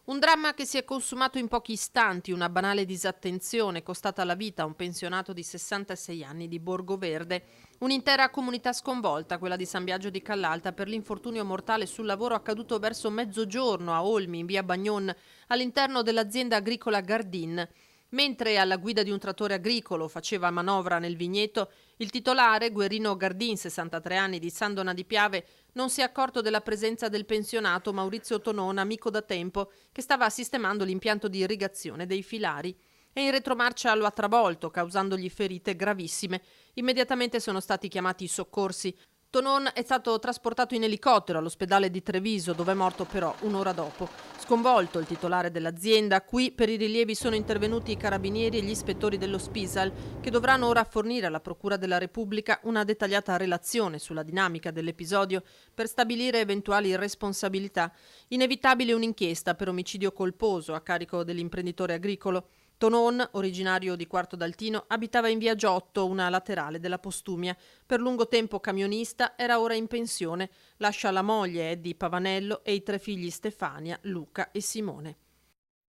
Un dramma che si è consumato in pochi istanti, una banale disattenzione costata la vita a un pensionato di 66 anni di Borgoverde. Un'intera comunità sconvolta, quella di San Biagio di Callalta, per l'infortunio mortale sul lavoro accaduto verso mezzogiorno a Olmi, in via Bagnon, all'interno dell'azienda agricola Gardin. Mentre alla guida di un trattore agricolo faceva manovra nel vigneto, il titolare, Guerrino Gardin, 63 anni, di Sandona di Piave, non si è accorto della presenza del pensionato Maurizio Tonon, amico da tempo, che stava sistemando l'impianto di irrigazione dei filari. E in retromarcia lo ha travolto, causandogli ferite gravissime. Immediatamente sono stati chiamati i soccorsi. Tonon è stato trasportato in elicottero all'ospedale di Treviso, dove è morto però un'ora dopo. Sconvolto il titolare dell'azienda, qui per i rilievi sono intervenuti i carabinieri e gli ispettori dello Spisal, che dovranno ora fornire alla Procura della Repubblica una dettagliata relazione sulla dinamica dell'episodio per stabilire eventuali responsabilità. Inevitabile un'inchiesta per omicidio colposo a carico dell'imprenditore agricolo. Tonon, originario di Quarto d'Altino, abitava in via Giotto, una laterale della Postumia. Per lungo tempo camionista, era ora in pensione. Lascia la moglie Eddie Pavanello e i 3 figli Stefania, Luca e Simone.